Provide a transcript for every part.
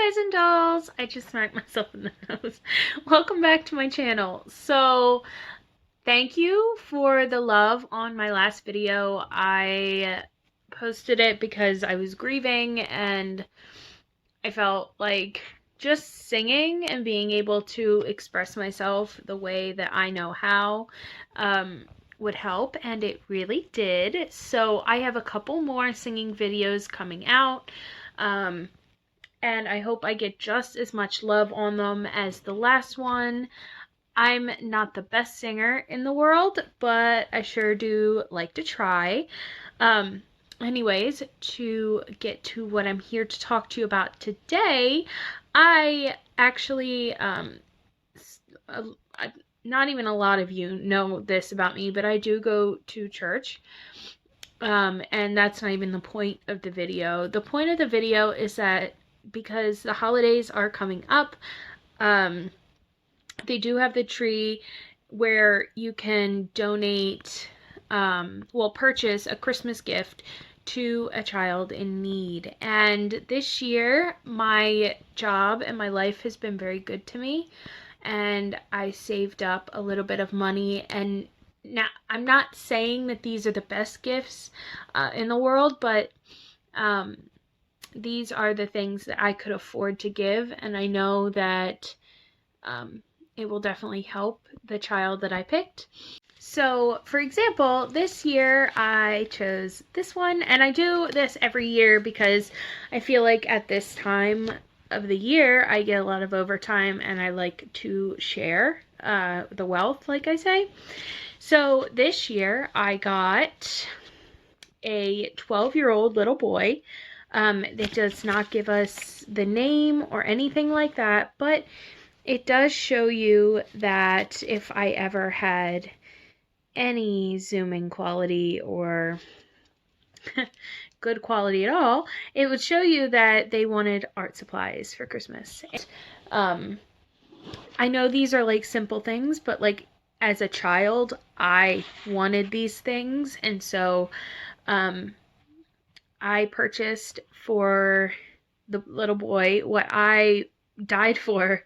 guys and dolls. I just smacked myself in the nose. Welcome back to my channel. So thank you for the love on my last video. I posted it because I was grieving and I felt like just singing and being able to express myself the way that I know how would help, and it really did. So I have a couple more singing videos coming out. And I hope I get just as much love on them as the last one. I'm not the best singer in the world, but I sure do like to try. Anyways, to get to what I'm here to talk to you about today, I actually, not even a lot of you know this about me, but I do go to church. And that's not even the point of the video. The point of the video is that because the holidays are coming up, they do have the tree where you can donate, purchase a Christmas gift to a child in need. And this year, my job and my life has been very good to me. And I saved up a little bit of money. And now, I'm not saying that these are the best gifts in the world, but these are the things that I could afford to give, and I know that it will definitely help the child that I picked. So, for example, this year I chose this one, and I do this every year because I feel like at this time of the year I get a lot of overtime and I like to share the wealth, like I say. So this year I got a 12-year-old little boy. It does not give us the name or anything like that, but it does show you that if I ever had any zooming quality or good quality at all, it would show you that they wanted art supplies for Christmas. I know these are like simple things, but like as a child, I wanted these things, and so I purchased for the little boy what I died for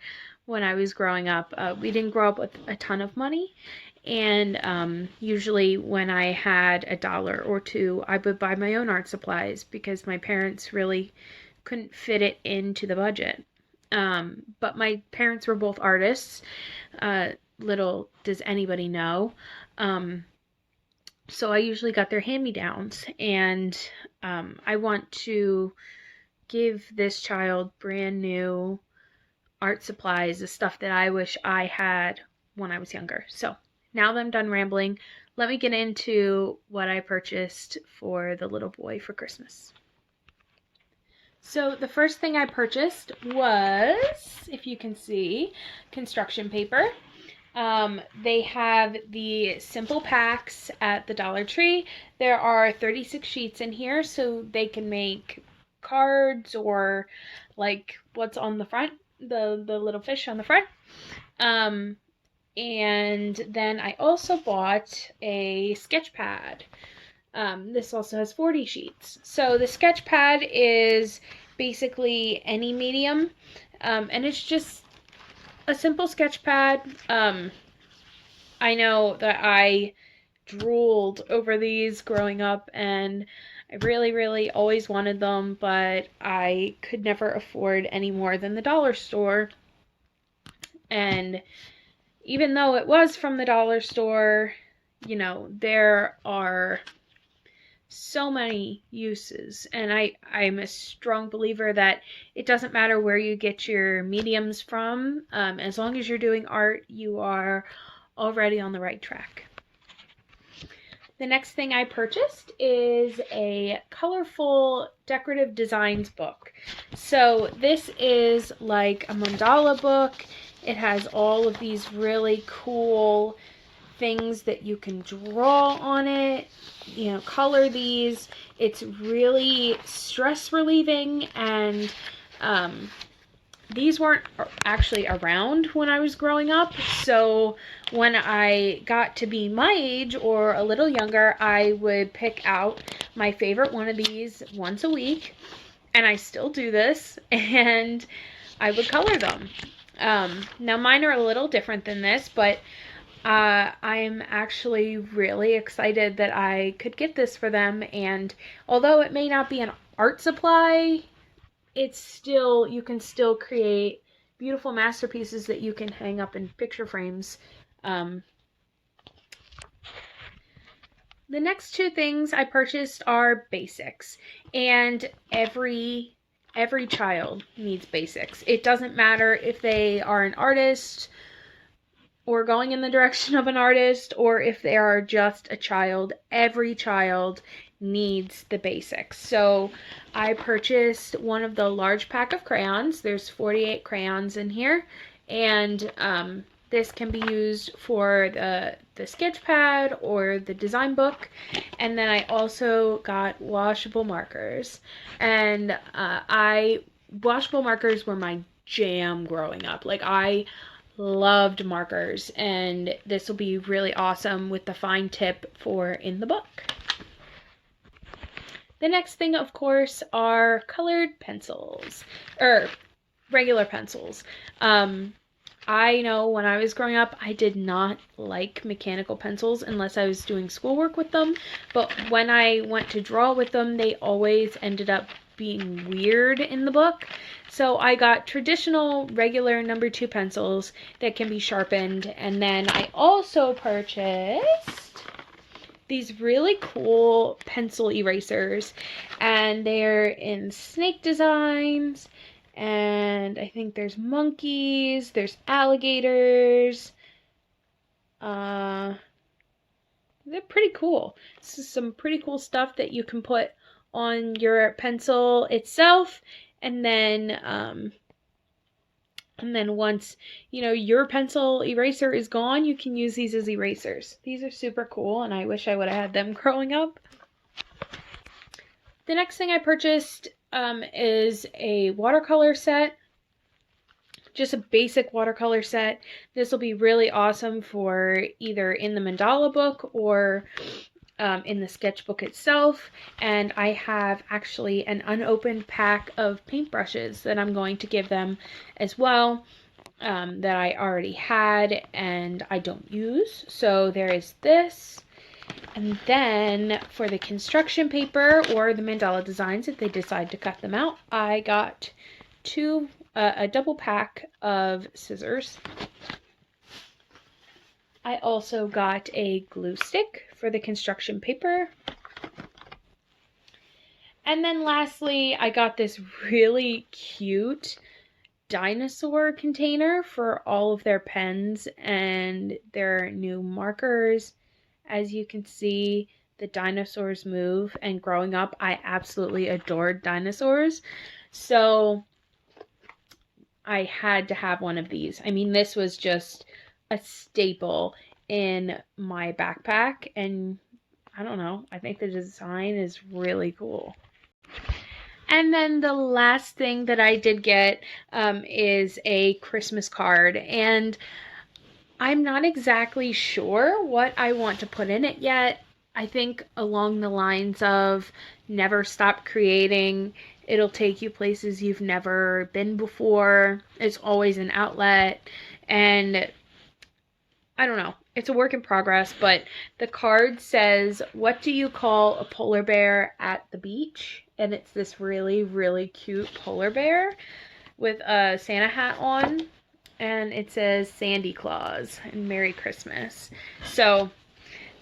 when I was growing up. We didn't grow up with a ton of money, and usually when I had $1 or $2, I would buy my own art supplies because my parents really couldn't fit it into the budget. But my parents were both artists. Little does anybody know. So I usually got their hand-me-downs, and I want to give this child brand new art supplies, the stuff that I wish I had when I was younger. So now that I'm done rambling, let me get into what I purchased for the little boy for Christmas. So the first thing I purchased was, if you can see, construction paper. They have the simple packs at the Dollar Tree. There are 36 sheets in here, so they can make cards or like what's on the front, the little fish on the front. And then I also bought a sketch pad. This also has 40 sheets. So the sketch pad is basically any medium, and it's just a simple sketch pad. I know that I drooled over these growing up, and I really always wanted them, but I could never afford any more than the dollar store. And even though it was from the dollar store, you know, there are so many uses, and I'm a strong believer that it doesn't matter where you get your mediums from, as long as you're doing art, you are already on the right track. The next thing I purchased is a colorful decorative designs book. So this is like a mandala book. It has all of these really cool things that you can draw on it, you know, color these. It's really stress relieving, and these weren't actually around when I was growing up, so when I got to be my age or a little younger, I would pick out my favorite one of these once a week, and I still do this, and I would color them. Now mine are a little different than this, but I'm actually really excited that I could get this for them, and although it may not be an art supply, it's still, you can still create beautiful masterpieces that you can hang up in picture frames. The next two things I purchased are basics, and every child needs basics. It doesn't matter if they are an artist or going in the direction of an artist, or if they are just a child. Every child needs the basics. So I purchased one of the large pack of crayons. There's 48 crayons in here, and this can be used for the sketch pad or the design book. And then I also got washable markers, and washable markers were my jam growing up. Like, I loved markers, and this will be really awesome with the fine tip for in the book. The next thing, of course, are colored pencils, or regular pencils. I know when I was growing up, I did not like mechanical pencils unless I was doing schoolwork with them, but when I went to draw with them, they always ended up being weird in the book. So I got traditional regular number 2 pencils that can be sharpened, and then I also purchased these really cool pencil erasers, and they're in snake designs, and I think there's monkeys, there's alligators. They're pretty cool. This is some pretty cool stuff that you can put on your pencil itself, and then once your pencil eraser is gone, you can use these as erasers. These are super cool, and I wish I would have had them growing up. The next thing I purchased is a watercolor set. Just a basic watercolor set. This will be really awesome for either in the mandala book or in the sketchbook itself. And I have actually an unopened pack of paintbrushes that I'm going to give them as well, that I already had and I don't use. So there is this. And then for the construction paper or the mandala designs, if they decide to cut them out, I got a double pack of scissors. I also got a glue stick for the construction paper. And then lastly, I got this really cute dinosaur container for all of their pens and their new markers. As you can see, the dinosaurs move, and growing up, I absolutely adored dinosaurs. So I had to have one of these. I mean, this was just a staple in my backpack, and I don't know, I think the design is really cool. And then the last thing that I did get is a Christmas card, and I'm not exactly sure what I want to put in it yet. I think along the lines of never stop creating. It'll take you places you've never been before. It's always an outlet, and I don't know. It's a work in progress, but the card says, "What do you call a polar bear at the beach?" And it's this really, really cute polar bear with a Santa hat on, and it says Sandy Claus and Merry Christmas. So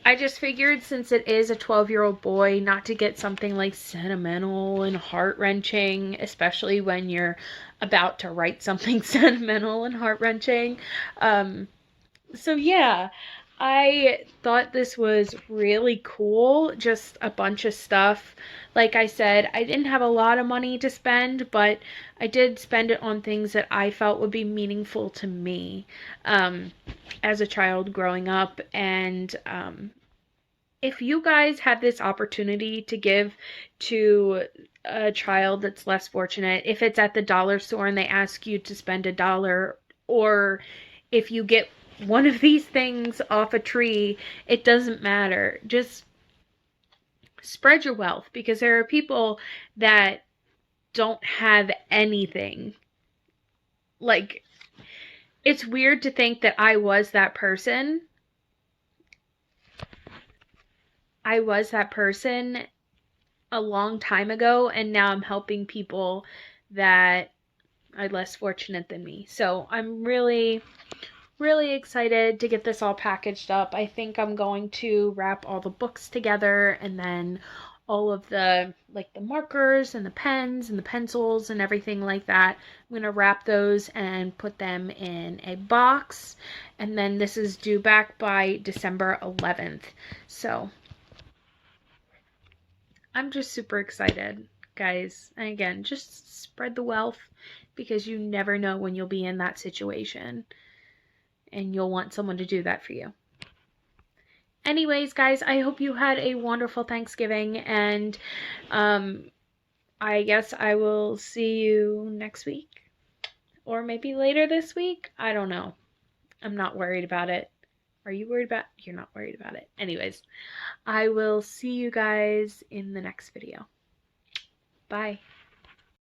I just figured, since it is a 12-year-old boy, not to get something like sentimental and heart-wrenching, especially when you're about to write something sentimental and heart-wrenching. So yeah, I thought this was really cool. Just a bunch of stuff. Like I said, I didn't have a lot of money to spend, but I did spend it on things that I felt would be meaningful to me as a child growing up. And if you guys have this opportunity to give to a child that's less fortunate, if it's at the dollar store and they ask you to spend $1, or if you get one of these things off a tree, it doesn't matter. Just spread your wealth, because there are people that don't have anything. Like, it's weird to think that I was that person. I was that person a long time ago, and now I'm helping people that are less fortunate than me. So I'm really, really excited to get this all packaged up. I think I'm going to wrap all the books together, and then all of the, like, the markers and the pens and the pencils and everything like that. I'm going to wrap those and put them in a box. And then this is due back by December 11th. So I'm just super excited, guys. And again, just spread the wealth, because you never know when you'll be in that situation and you'll want someone to do that for you. Anyways, guys, I hope you had a wonderful Thanksgiving, and I guess I will see you next week, or maybe later this week. I don't know. I'm not worried about it. Are you worried about it? You're not worried about it. Anyways, I will see you guys in the next video. Bye.